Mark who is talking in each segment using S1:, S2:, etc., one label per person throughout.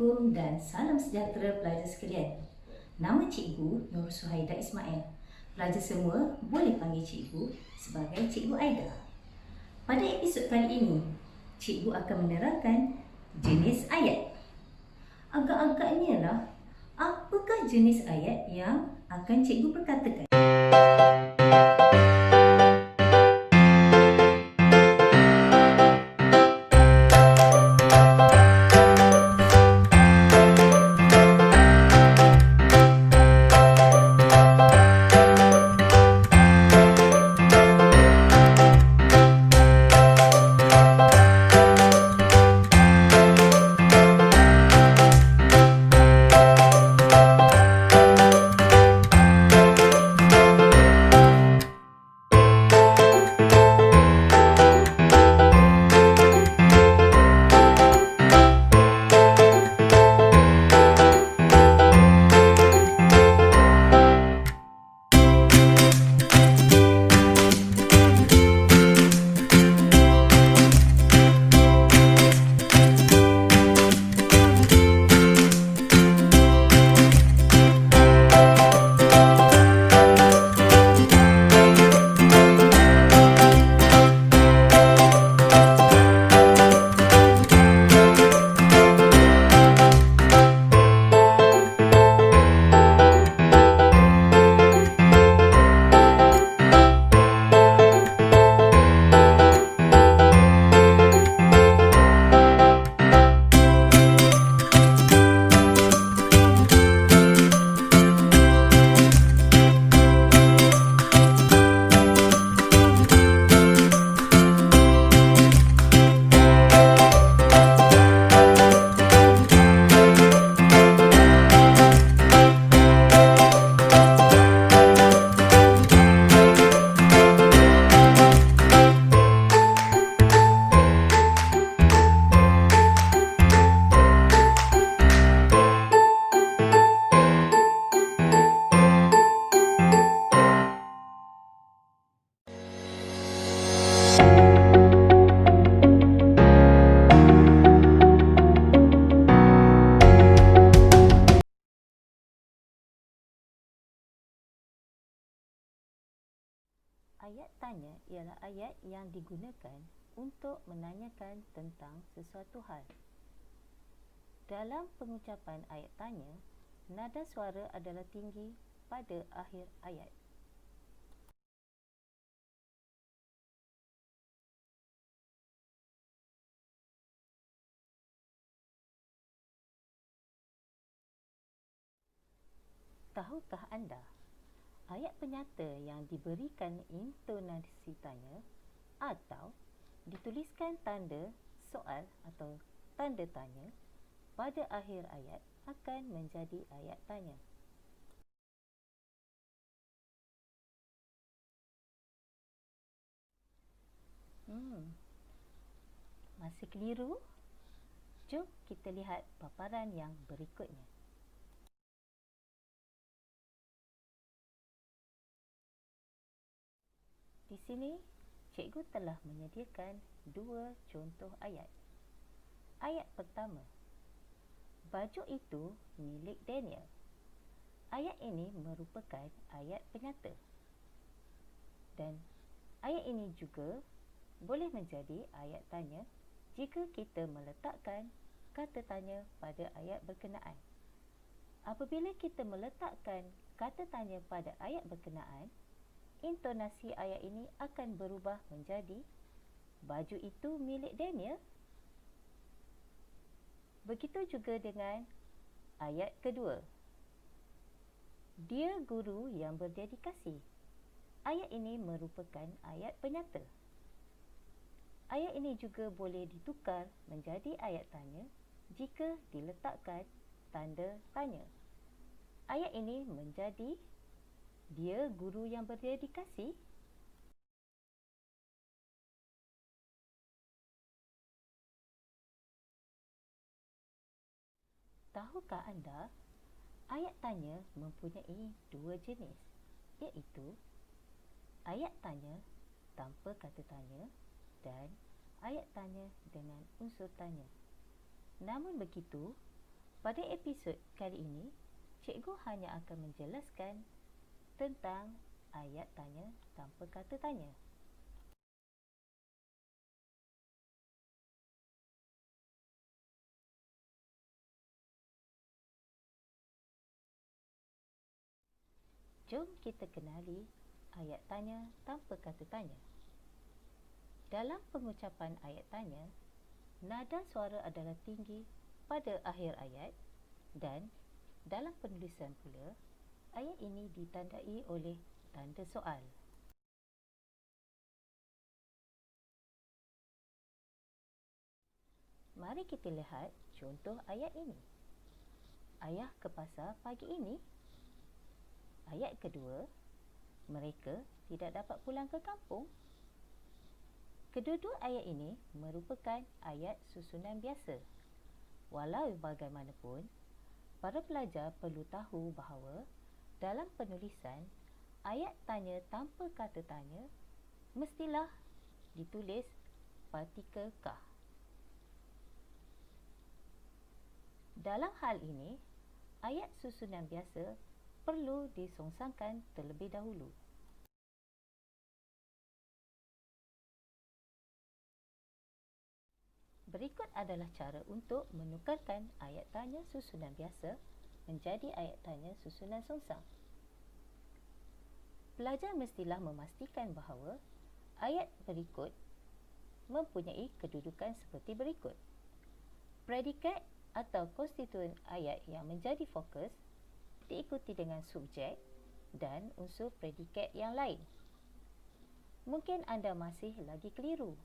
S1: Assalamualaikum dan salam sejahtera pelajar sekalian. Nama Cikgu Nur Suhaida Ismail. Pelajar semua boleh panggil Cikgu sebagai Cikgu Aida. Pada episod kali ini, Cikgu akan menerangkan jenis ayat. Agak-agaknya lah, apakah jenis ayat yang akan Cikgu perkatakan? Ayat tanya ialah ayat yang digunakan untuk menanyakan tentang sesuatu hal. Dalam pengucapan ayat tanya, nada suara adalah tinggi pada akhir ayat. Tahukah anda, ayat penyata yang diberikan intonasi tanya atau dituliskan tanda soal atau tanda tanya pada akhir ayat akan menjadi ayat tanya. Masih keliru? Jom kita lihat paparan yang berikutnya. Di sini, cikgu telah menyediakan dua contoh ayat. Ayat pertama, baju itu milik Daniel. Ayat ini merupakan ayat penyata. Dan ayat ini juga boleh menjadi ayat tanya jika kita meletakkan kata tanya pada ayat berkenaan. Apabila kita meletakkan kata tanya pada ayat berkenaan, intonasi ayat ini akan berubah menjadi baju itu milik Daniel. Begitu juga dengan ayat kedua. Dia guru yang berdedikasi. Ayat ini merupakan ayat penyata. Ayat ini juga boleh ditukar menjadi ayat tanya jika diletakkan tanda tanya. Ayat ini menjadi dia guru yang berdedikasi. Tahukah anda, ayat tanya mempunyai dua jenis, iaitu ayat tanya tanpa kata tanya dan ayat tanya dengan unsur tanya. Namun begitu, Pada episod kali ini, cikgu hanya akan menjelaskan tentang ayat tanya tanpa kata tanya. Jom kita kenali ayat tanya tanpa kata tanya. Dalam pengucapan ayat tanya, nada suara adalah tinggi pada akhir ayat dan dalam penulisan pula, ayat ini ditandai oleh tanda soal. Mari kita lihat contoh ayat ini. Ayah ke pasar pagi ini. Ayat kedua, mereka tidak dapat pulang ke kampung. Kedua-dua ayat ini merupakan ayat susunan biasa. Walau bagaimanapun, para pelajar perlu tahu bahawa dalam penulisan, ayat tanya tanpa kata tanya mestilah ditulis partikel kah. Dalam hal ini, ayat susunan biasa perlu disongsangkan terlebih dahulu. Berikut adalah cara untuk menukarkan ayat tanya susunan biasa menjadi ayat tanya susunan songsang. Pelajar mestilah memastikan bahawa ayat berikut mempunyai kedudukan seperti berikut. Predikat atau konstituen ayat yang menjadi fokus diikuti dengan subjek dan unsur predikat yang lain. Mungkin anda masih lagi keliru.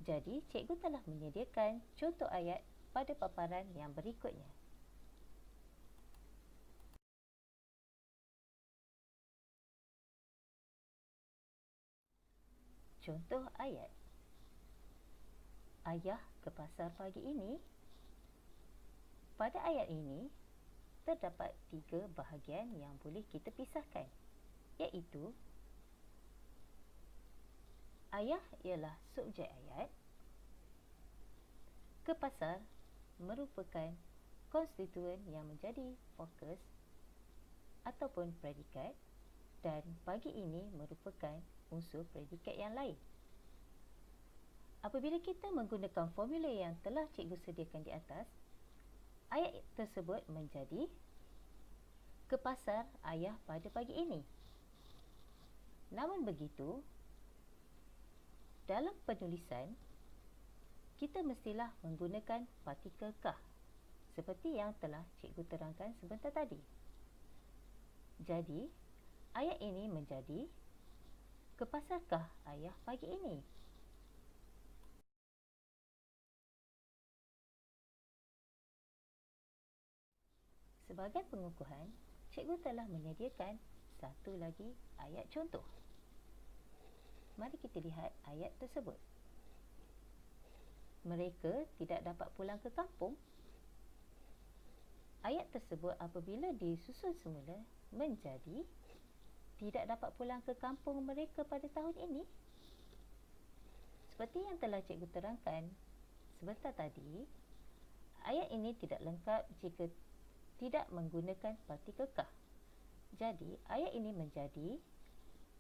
S1: Jadi, cikgu telah menyediakan contoh ayat pada paparan yang berikutnya. Contoh ayat. Ayah ke pasar pagi ini. Pada ayat ini, terdapat 3 bahagian yang boleh kita pisahkan, iaitu ayah ialah subjek ayat, ke pasar merupakan konstituen yang menjadi fokus ataupun predikat dan pagi ini merupakan unsur predikat yang lain. Apabila kita menggunakan formula yang telah cikgu sediakan di atas, ayat tersebut menjadi ke pasar ayah pada pagi ini. Namun begitu, dalam penulisan, kita mestilah menggunakan partikel kah, seperti yang telah cikgu terangkan sebentar tadi. Jadi, ayat ini menjadi, ke pasarkah ayah pagi ini? Sebagai pengukuhan, cikgu telah menyediakan satu lagi ayat contoh. Mari kita lihat ayat tersebut. Mereka tidak dapat pulang ke kampung. Ayat tersebut apabila disusun semula menjadi tidak dapat pulang ke kampung mereka pada tahun ini. Seperti yang telah cikgu terangkan sebentar tadi, ayat ini tidak lengkap jika tidak menggunakan partikel kah. Jadi, ayat ini menjadi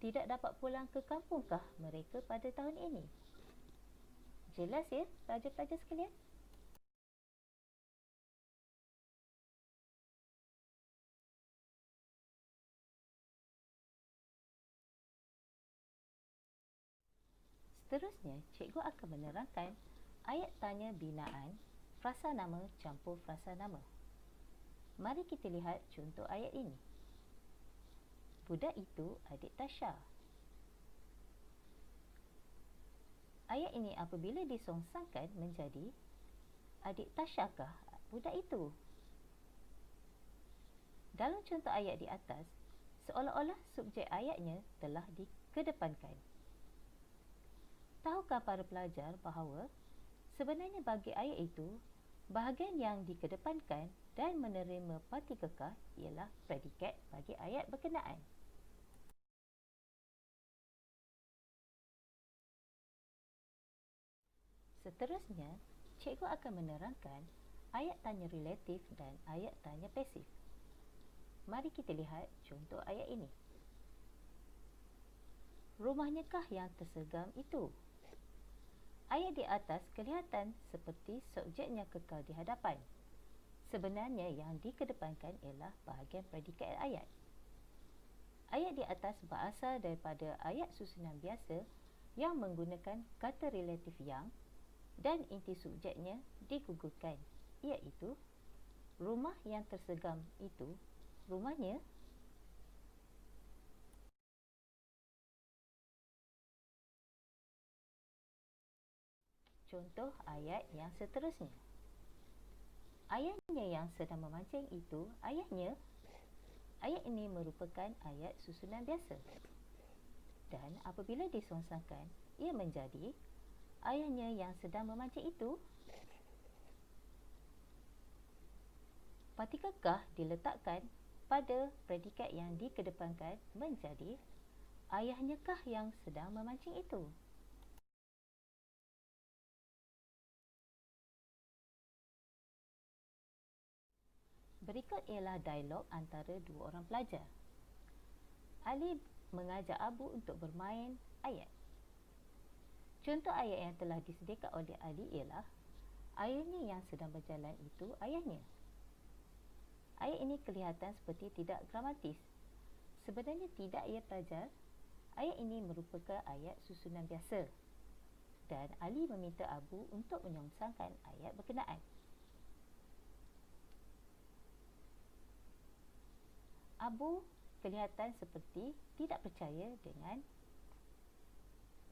S1: tidak dapat pulang ke kampungkah mereka pada tahun ini. Jelas ya, pelajar-pelajar sekalian? Seterusnya, cikgu akan menerangkan ayat tanya binaan frasa nama campur frasa nama. Mari kita lihat contoh ayat ini. Budak itu adik Tasha. Ayat ini apabila disongsangkan menjadi adik Tasha-kah budak itu? Dalam contoh ayat di atas, seolah-olah subjek ayatnya telah dikedepankan. Tahukah para pelajar bahawa sebenarnya bagi ayat itu, bahagian yang dikedepankan dan menerima partikel kah ialah predikat bagi ayat berkenaan. Seterusnya, cikgu akan menerangkan ayat tanya relatif dan ayat tanya pasif. Mari kita lihat contoh ayat ini. Rumahnyakah yang tersergam itu? Ayat di atas kelihatan seperti subjeknya kekal di hadapan. Sebenarnya yang dikedepankan ialah bahagian predikat ayat. Ayat di atas berasal daripada ayat susunan biasa yang menggunakan kata relatif yang dan inti subjeknya digugurkan, iaitu rumah yang tersergam itu rumahnya. Contoh ayat yang seterusnya. Ayahnya yang sedang memancing itu ayahnya. Ayat ini merupakan ayat susunan biasa. Dan apabila disongsangkan, ia menjadi ayahnya yang sedang memancing itu. Partikel kah diletakkan pada predikat yang dikedepankan menjadi ayahnya kah yang sedang memancing itu. Berikut ialah dialog antara dua orang pelajar. Ali mengajak Abu untuk bermain ayat. Contoh ayat yang telah disediakan oleh Ali ialah ayahnya yang sedang berjalan itu ayahnya. Ayat ini kelihatan seperti tidak gramatis. Sebenarnya tidak, ya pelajar. Ayat ini merupakan ayat susunan biasa. Dan Ali meminta Abu untuk menyongsangkan ayat berkenaan. Abu kelihatan seperti tidak percaya dengan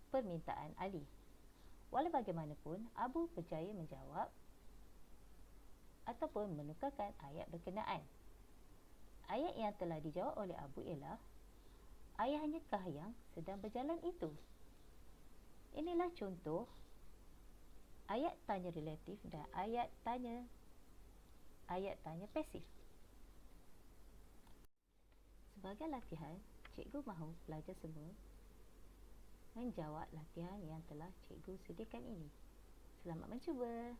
S1: permintaan Ali. Walau bagaimanapun, Abu percaya menjawab ataupun menukarkan ayat berkenaan. Ayat yang telah dijawab oleh Abu ialah ayahnya kah yang sedang berjalan itu. Inilah contoh ayat tanya relatif dan ayat tanya pasif. Sebagai latihan, cikgu mahu pelajar semua menjawab latihan yang telah cikgu sediakan ini. Selamat mencuba.